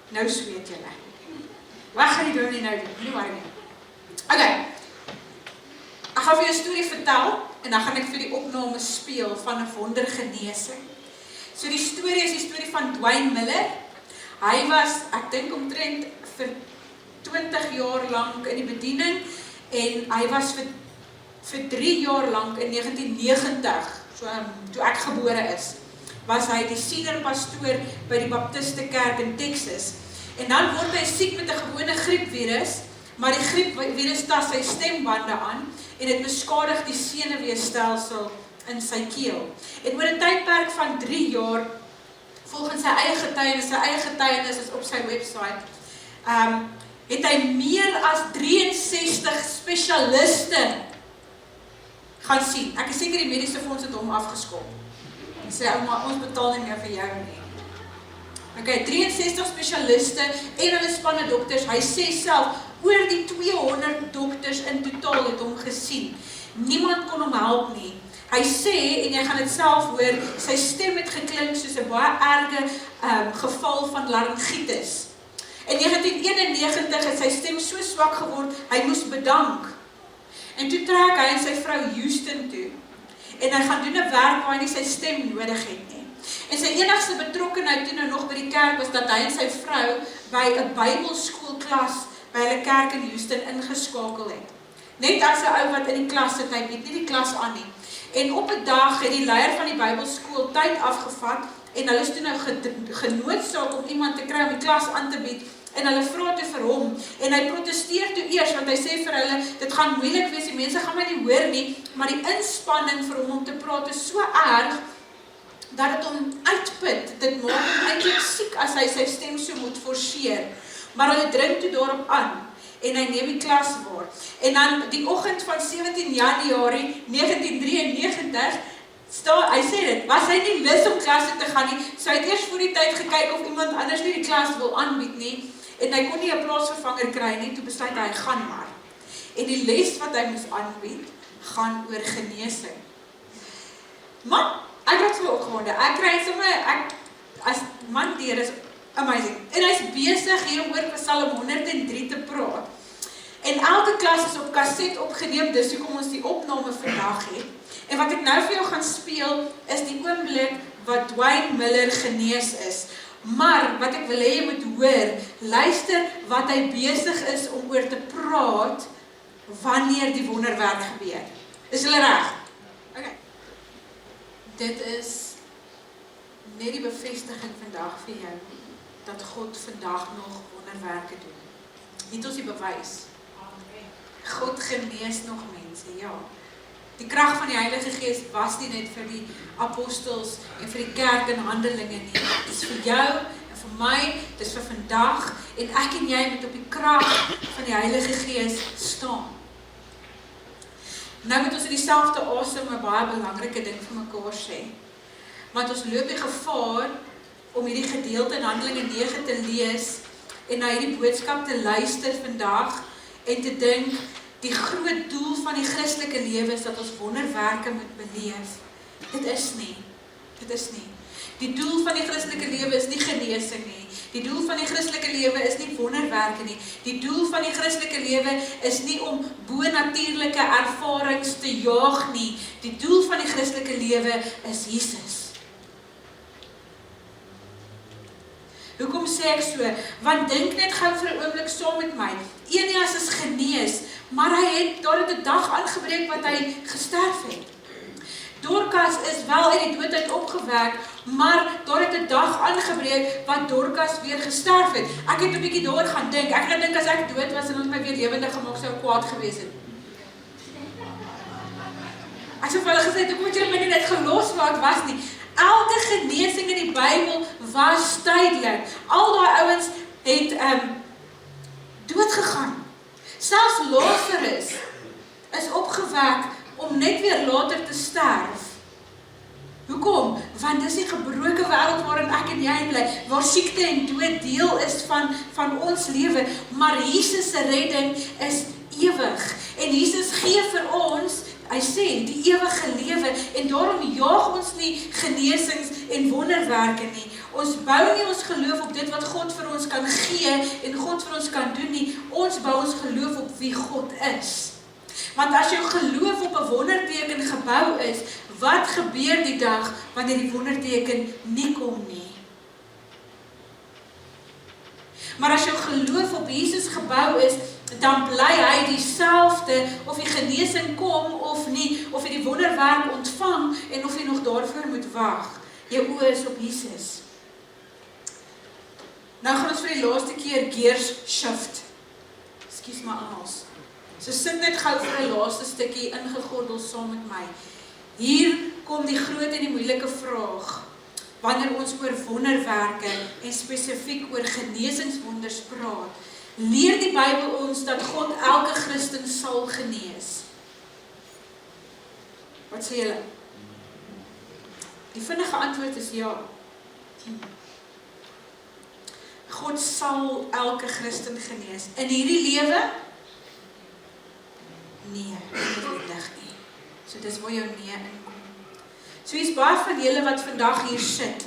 Nou sweet julle. Wat gaan die dominee nou doen? Nie worry nie. Okay, ek gaan vir jou 'n storie vertel, en dan gaan ek vir die opname speel van 'n wondergenesing. So die storie is die storie van Dwayne Miller. Hy was, ek dink omtrent vir 20 jaar lank in die bediening en hy was vir 3 jaar lank in 1990, so toe ek gebore is, was hy die senior pastoor by die Baptiste Kerk in Texas. En dan word hy siek met 'n gewone griepvirus, maar die griepvirus tas sy stembande aan en dit beskadig die senuweestelsel in sy keel. En oor 'n tydperk van 3 jaar, volgens sy eie getuienis is op sy website, het hy meer as 63 spesialiste gaan sien. Ek is seker die mediese fonds het hom afgeskop. Hy sê, maar ons betaal nie meer vir jou nie. Okay, 63 spesialiste en hulle spanne dokters. Hy sê self, oor die 200 dokters in totaal het hom gesien. Niemand kon hom help nie. Hy sê, en jy gaan dit self hoor, sy stem het geklink soos 'n baie erge geval van laryngitis. In 1991 het sy stem so swak geword, hy moes bedank. En toe trek hy en sy vrou Houston toe. En hy gaan doen 'n werk waar hy nie sy stem nodig het nie. En sy enigste betrokkenheid toe nou nog by die kerk was dat hy en sy vrou by 'n Bybelskoolklas by hulle kerk in Houston ingeskakel het. Net as 'n ou wat in die klas sit, hy bied nie die klas aan nie. En op 'n dag het die leier van die Bybelskool tyd afgevat en hulle is toe nou genoodsaak om iemand te kry om die klas aan te bied. En hulle vra toe vir hom, en hy protesteer toe eers, want hy sê vir hulle, dit gaan moeilik wees, die mense gaan my nie hoor nie, maar die inspanning vir hom om te praat is so erg, dat het hom uitput, dit maak hom eintlik siek as hy sy stem so moet forceer. Maar hulle dring toe daarop aan, en hy neem die klas waar. En dan die oggend van 17 Januarie 1993, hy sê dit, was hy nie lus om klas te gaan nie, so hy het eers voor die tyd gekyk of iemand anders nie die klas wil aanbied nie, en hy kon nie 'n plaasvervanger kry nie, toe besluit hy gaan maar. En die les wat hy moes aanbied, gaan oor genesing. Maar, ek raak so opgewonde, ek kry sommer, as man deur is amazing, en hy is besig hier om oor Psalm 103 te praat, en elke klas is op kaset opgeneem, dis hoekom ons die opname vandag het, en wat ek nou vir jou gaan speel, is die oomblik wat Dwayne Miller genees is, maar wat ek wil hê jy moet hoor, luister wat hy besig is om oor te praat, wanneer die wonderwerk gebeur. Is hulle reg? Okay. Dit is net die bevestiging vandag vir jou, dat God vandag nog wonderwerke doen. Het ons die bewys. God genees nog mense, ja. Die krag van die Heilige Gees was nie net vir die apostels en vir die kerk in Handelinge nie. Dit is vir jou en vir my, dit is vir vandag, en ek en jy moet op die krag van die Heilige Gees staan. Nou moet ons in dieselfde asem 'n baie belangrike ding vir mekaar sê. Want ons loop die gevaar om hierdie gedeelte in Handelinge 9 te lees en na hierdie boodskap te luister vandag en te dink, die groot doel van die Christelike lewe is dat ons wonderwerke moet beleef. Dit is nie. Die doel van die Christelike lewe is nie genesing nie. Die doel van die Christelike lewe is nie wonderwerke nie. Die doel van die Christelike lewe is nie om bonatuurlike ervarings te jaag nie. Die doel van die Christelike lewe is Jesus. Hoekom sê ek so? Want dink net gou vir 'n oomblik saam met my. Eneas is genees, maar daar het 'n dag aangebreek wat hy gesterf het. Dorcas is wel uit die dood uit opgewek, maar daar het 'n dag aangebreek wat Dorcas weer gesterf het. Ek het 'n bietjie daar gaan dink. Ek het gedink as ek dood was en ons my weer lewendig gemaak sou kwaad gewees het. Asof hulle gesê het, ek moet julle my nie net gelos waar ek was nie. Elke genesing in die Bybel was tydelik. Al daai ouens het dood gegaan. Selfs Lazarus is opgewek om net weer later te sterf. Hoekom? Want dis die gebroke wêreld waarin ek en jy bly, waar siekte en dood deel is van ons lewe, maar Jesus se redding is ewig. En Jesus gee vir ons, hy sê, die ewige lewe, en daarom jaag ons nie genesings en wonderwerke nie. Ons bou nie ons geloof op dit wat God vir ons kan gee en God vir ons kan doen nie. Ons bou ons geloof op wie God is. Want as jou geloof op 'n wonderteken gebou is, wat gebeur die dag wanneer die wonderteken nie kom nie? Maar as jou geloof op Jesus gebou is, dan bly hy dieselfde, of die genesing kom of nie, of jy die wonderwerk ontvang, en of jy nog daarvoor moet wag. Jou oë is op Jesus. Nou gaan ons vir die laaste keer gears shift. Ekskuus my Engels. So sit net gou vir 'n laaste stukkie ingegordel saam met my. Hier kom die groot en die moeilike vraag, wanneer ons oor wonderwerke en spesifiek oor genesingswonders praat. Leer die Bybel ons dat God elke Christen sal genees? Wat sê julle? Die vinnige antwoord is ja. God sal elke Christen genees. In hierdie lewe? Nee, nie nodig nie. So dis waar jou nee inkom. So is baie van julle wat vandag hier sit,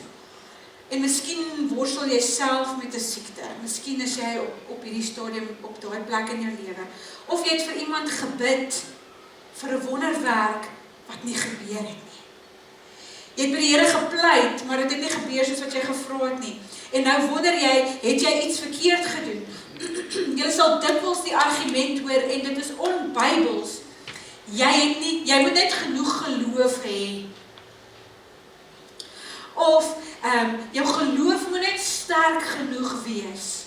en miskien worstel jy self met 'n siekte, miskien is jy op hierdie stadium, op daai plek in jou lewe, of jy het vir iemand gebid, vir 'n wonderwerk, wat nie gebeur het nie. Jy het by die Here gepleit, maar dit het nie gebeur soos wat jy gevra het nie. En nou wonder jy, het jy iets verkeerd gedoen? Jy sal dikwels die argument hoor, en dit is onbybels. Jy moet net genoeg geloof hê. Of jou geloof moet net sterk genoeg wees.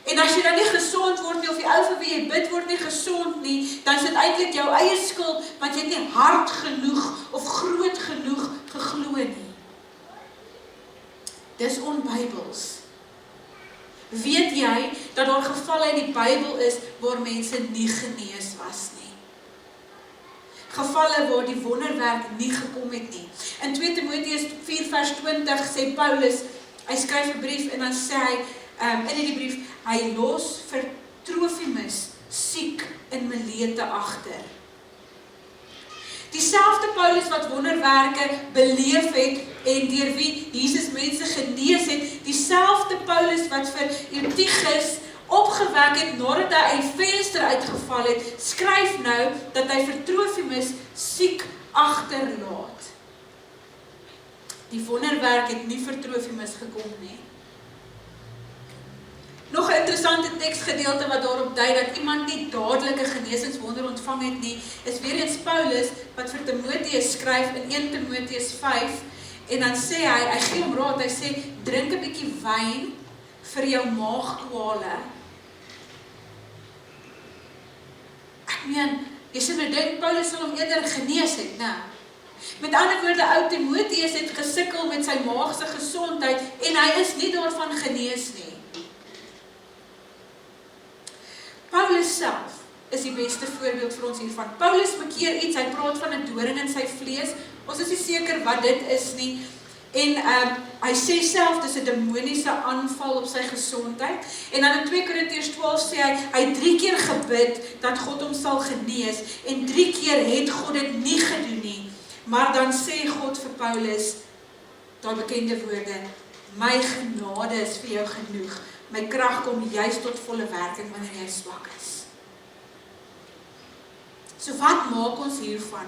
En as jy dan nie gesond word nie, of die ou vir wie jy bid word nie gesond nie, dan is dit eintlik jou eie skuld, want jy het nie hard genoeg of groot genoeg geglo nie. Dis onbybels. Weet jy dat daar gevalle in die Bybel is waar mense nie genees was nie? Gevalle waar die wonderwerk nie gekom het nie. In 2 Timoteus 4 vers 20 sê Paulus, hy skryf 'n brief en dan sê hy in die brief, hy los vir Trofimus siek in Milete agter. Dieselfde Paulus wat wonderwerke beleef het en deur wie Jesus mense genees het, dieselfde Paulus wat vir Eutychus opgewek het nadat hy uit die venster uitgeval het, skryf nou dat hy vir Trofimus siek agterlaat. Die wonderwerk het nie vir Trofimus gekom nie. Nog 'n interessante teksgedeelte wat daarop dui dat iemand nie dadelike genesingswonder ontvang het nie, is weer eens Paulus wat vir Timoteus skryf in 1 Timoteus 5 en dan sê hy gee hom raad, hy sê drink 'n bietjie wyn vir jou maagkwale. Ek meen, jy sê nou dink Paulus sal hom eerder genees het, né? Met ander woorde, ou Timoteus het gesukkel met sy maagse gesondheid en hy is nie daarvan genees nie. Paulus self is die beste voorbeeld vir ons hiervan. Paulus bekeer iets, hy praat van 'n doring in sy vlees. Ons is nie seker wat dit is nie. En hy sê self, dis 'n demoniese aanval op sy gesondheid. En dan in 2 Korintiërs 12 sê hy het 3 keer gebid dat God hom sal genees. En 3 keer het God dit nie gedoen nie. Maar dan sê God vir Paulus, daai bekende woorde, my genade is vir jou genoeg. My krag kom juis tot volle werking wanneer jy swak is. So wat maak ons hiervan?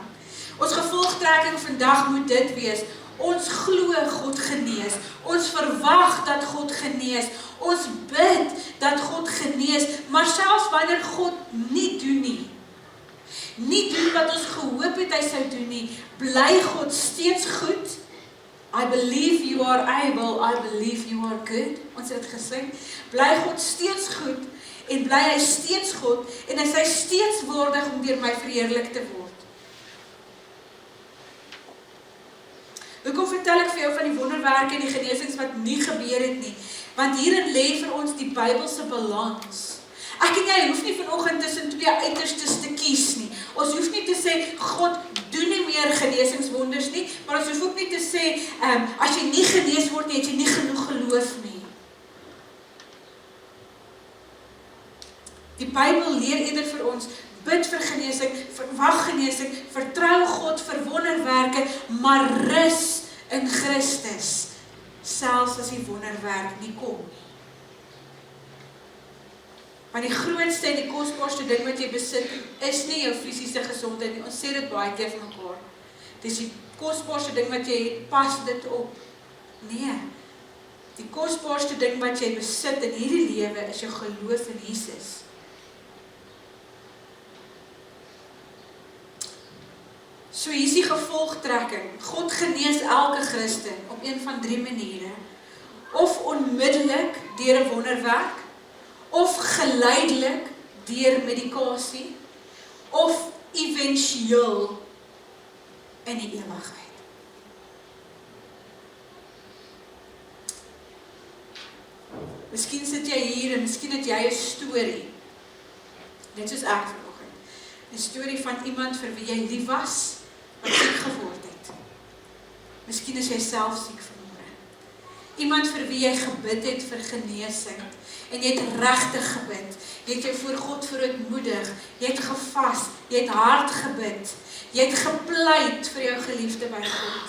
Ons gevolgtrekking vandag moet dit wees. Ons glo God genees. Ons verwag dat God genees. Ons bid dat God genees. Maar selfs wanneer God nie doen nie, nie doen wat ons gehoop het hy sou doen nie, bly God steeds goed. I believe you are able, I believe you are good. Ons het gesing, bly God steeds goed en bly hy steeds God en is hy steeds waardig om deur my verheerlik te word. Hoekom vertel ek vir jou van die wonderwerke en die genesings wat nie gebeur het nie? Want hierin lê vir ons die Bybelse balans. Ek en jy hoef nie vanoggend tussen twee uiterstes te kies nie. Ons hoef nie te sê, God doen nie meer genesingswonders nie, maar ons hoef ook nie te sê, as jy nie genees word nie, het jy nie genoeg geloof nie. Die Bybel leer eerder vir ons, bid vir genesing, verwag genesing, vertrou God vir wonderwerke, maar rus in Christus, selfs as die wonderwerk nie kom nie. Want die grootste en die kosbaarste ding wat jy besit, is nie jou fisiese gesondheid nie. Ons sê dit baie keer van mekaar. Dis die kosbaarste ding wat jy het, pas dit op. Nee. Die kosbaarste ding wat jy besit in hierdie lewe is jou geloof in Jesus. So hier is die gevolgtrekking. God genees elke Christen op een van 3 maniere. Of onmiddellik deur 'n wonderwerk, of geleidelik deur medikasie, of éventueel in die ewigheid. Miskien sit jy hier en miskien het jy 'n storie. Net soos ek vanoggend. 'n Storie van iemand vir wie jy lief was, wat siek geword het. Miskien is jy self siek vanmôre. Iemand vir wie jy gebid het vir genesing. En jy het regtig gebid. Jy het jou voor God verootmoedig. Jy het gevas. Jy het hard gebid. Jy het gepleit vir jou geliefde by God.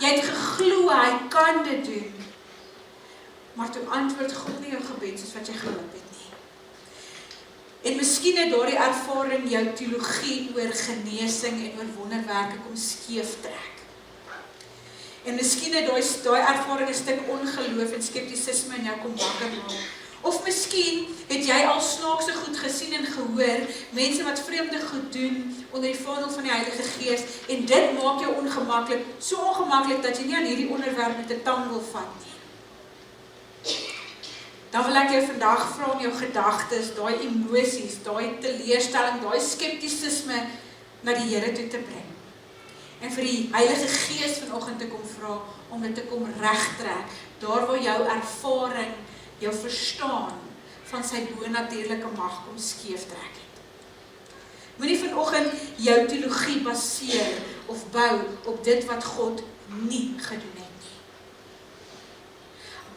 Jy het geglo hy kan dit doen. Maar toe antwoord God nie jou gebed soos wat jy gehoop het nie. En miskien het daardie ervaring jou teologie oor genesing en oor wonderwerke kom skeef trek. En miskien het daai ervaring 'n stuk ongeloof en skeptisisme in jou kom wakker maak. Of miskien het jy al snaakse goed gesien en gehoor, mense wat vreemde goed doen onder die vaandel van die Heilige Gees, en dit maak jou ongemaklik, so ongemaklik dat jy nie aan hierdie onderwerp met 'n tang wil vat nie. Dan wil ek jou vandag vra om jou gedagtes, daai emosies, daai teleurstelling, daai skeptisisme na die Here toe te bring. En vir die Heilige Gees vanoggend te kom vra om dit te kom regtrek, daar waar jou ervaring, jou verstaan van sy bonatuurlike mag kom skeef trek het. Moenie vanoggend jou teologie baseer of bou op dit wat God nie gedoen het nie.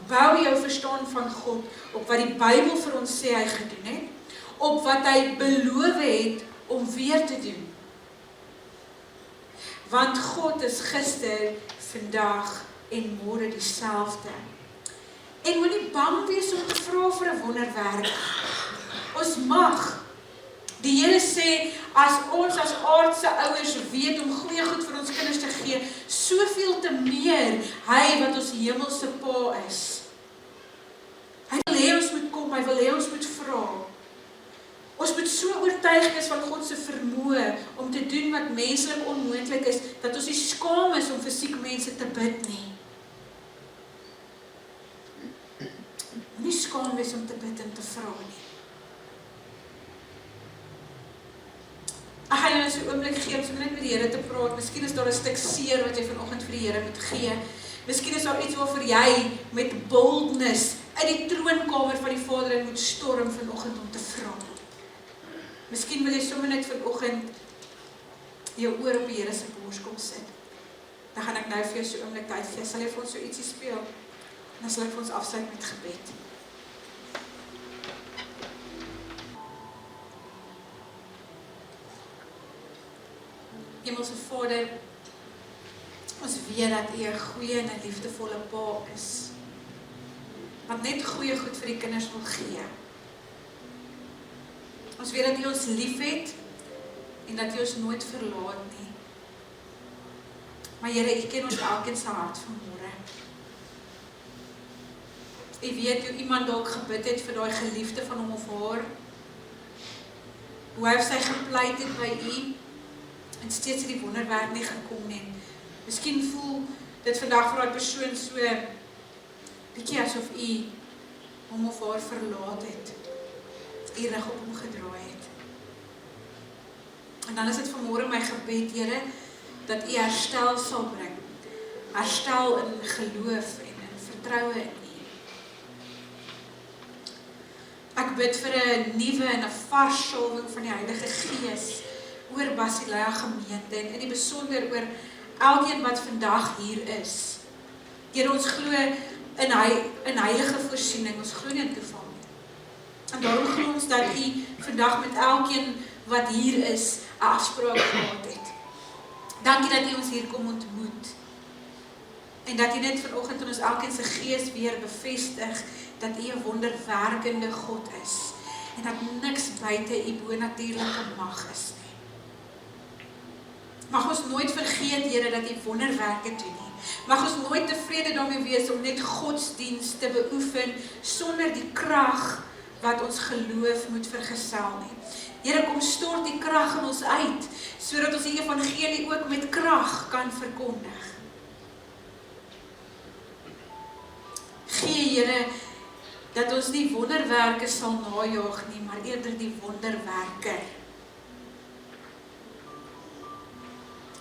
Bou jou verstaan van God op wat die Bybel vir ons sê hy gedoen het, op wat hy beloof het om weer te doen. Want God is gister, vandag en môre dieselfde. En moenie bang wees om te vra vir 'n wonderwerk. Ons mag. Die Here sê, as ons as aardse ouers weet om goeie goed vir ons kinders te gee, soveel te meer hy wat ons hemelse Pa is. Hy wil hê ons moet kom, hy wil hê ons moet vra. Ons moet so oortuig wees van God se vermoë om te doen wat menslik onmoontlik is, dat ons nie skaam is om vir siek mense te bid nie. Nie skaam wees om te bid en te vra nie. Ek gaan jou so 'n oomblik gee om so net met die Here te praat. Miskien is daar 'n stuk seer wat jy vanoggend vir die Here moet gee. Miskien is daar iets waarvoor jy met boldness uit die troonkamer van die Vader moet storm vanoggend om te vra. Miskien wil jy sommer net vanoggend jou oor op die Here se bors kom sit. Dan gaan ek nou vir jou so 'n oomblik tyd gee. Sal jy vir ons so ietsie speel? En dan sal ek vir ons afsluit met gebed. Hemelse Vader, ons weet dat U 'n goeie en 'n liefdevolle Pa is, wat net goeie goed vir die kinders wil gee. Ons weet dat U ons liefhet en dat U ons nooit verlaat nie. Maar Here, U ken ons elkeen se hart vanmôre. U weet hoe iemand dalk gebid het vir daai geliefde van hom of haar, hoe hy sy gepleit het by U, en steeds het die wonderwerk nie gekom nie. Miskien voel dit vandag vir daai persoon so bietjie asof U hom of haar verlaat het, U rug op hom gedraai het. En dan is dit vanmôre my gebed, Here, dat U herstel sal bring. Herstel in geloof en in vertroue in U. Ek bid vir 'n nuwe en 'n vars salwing van die Heilige Gees oor Basileia gemeente en in die besonder oor elkeen wat vandag hier is. Here, ons glo in heilige voorsiening, ons glo nie in toeval nie. En daarom glo ons dat U vandag met elkeen wat hier is, 'n afspraak gehad het. Dankie dat U ons hier kom ontmoet. En dat U net vanoggend in ons elkeen se gees weer bevestig dat U 'n wonderwerkende God is. En dat niks buite U bonatuurlike mag is nie. Mag ons nooit vergeet, Here, dat U wonderwerke doen nie. Mag ons nooit tevrede daarmee wees om net godsdienst te beoefen sonder die krag wat ons geloof moet vergesel nie. Here, kom stort die krag in ons uit, sodat ons die evangelie ook met krag kan verkondig. Gee, Here, dat ons nie wonderwerke sal najaag nie, maar eerder die wonderwerker.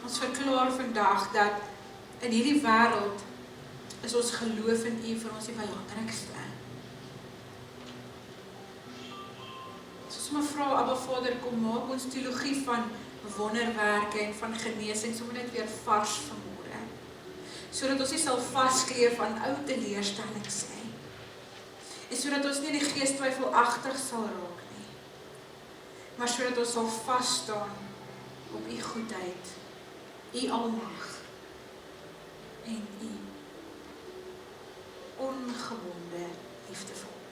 Ons verklaar vandag dat in hierdie wêreld is ons geloof in U vir ons die belangrikste. Soos my vra, Abba Vader, kom maak ons teologie van wonderwerke en van genesing sommer net weer vars vanmôre, sodat ons nie sal vaskleef aan ou teleurstellings nie, en sodat ons nie die gees twyfelagtig sal raak nie, maar sodat ons sal vasstaan op U goedheid, U almag en U ongewonde liefdevol.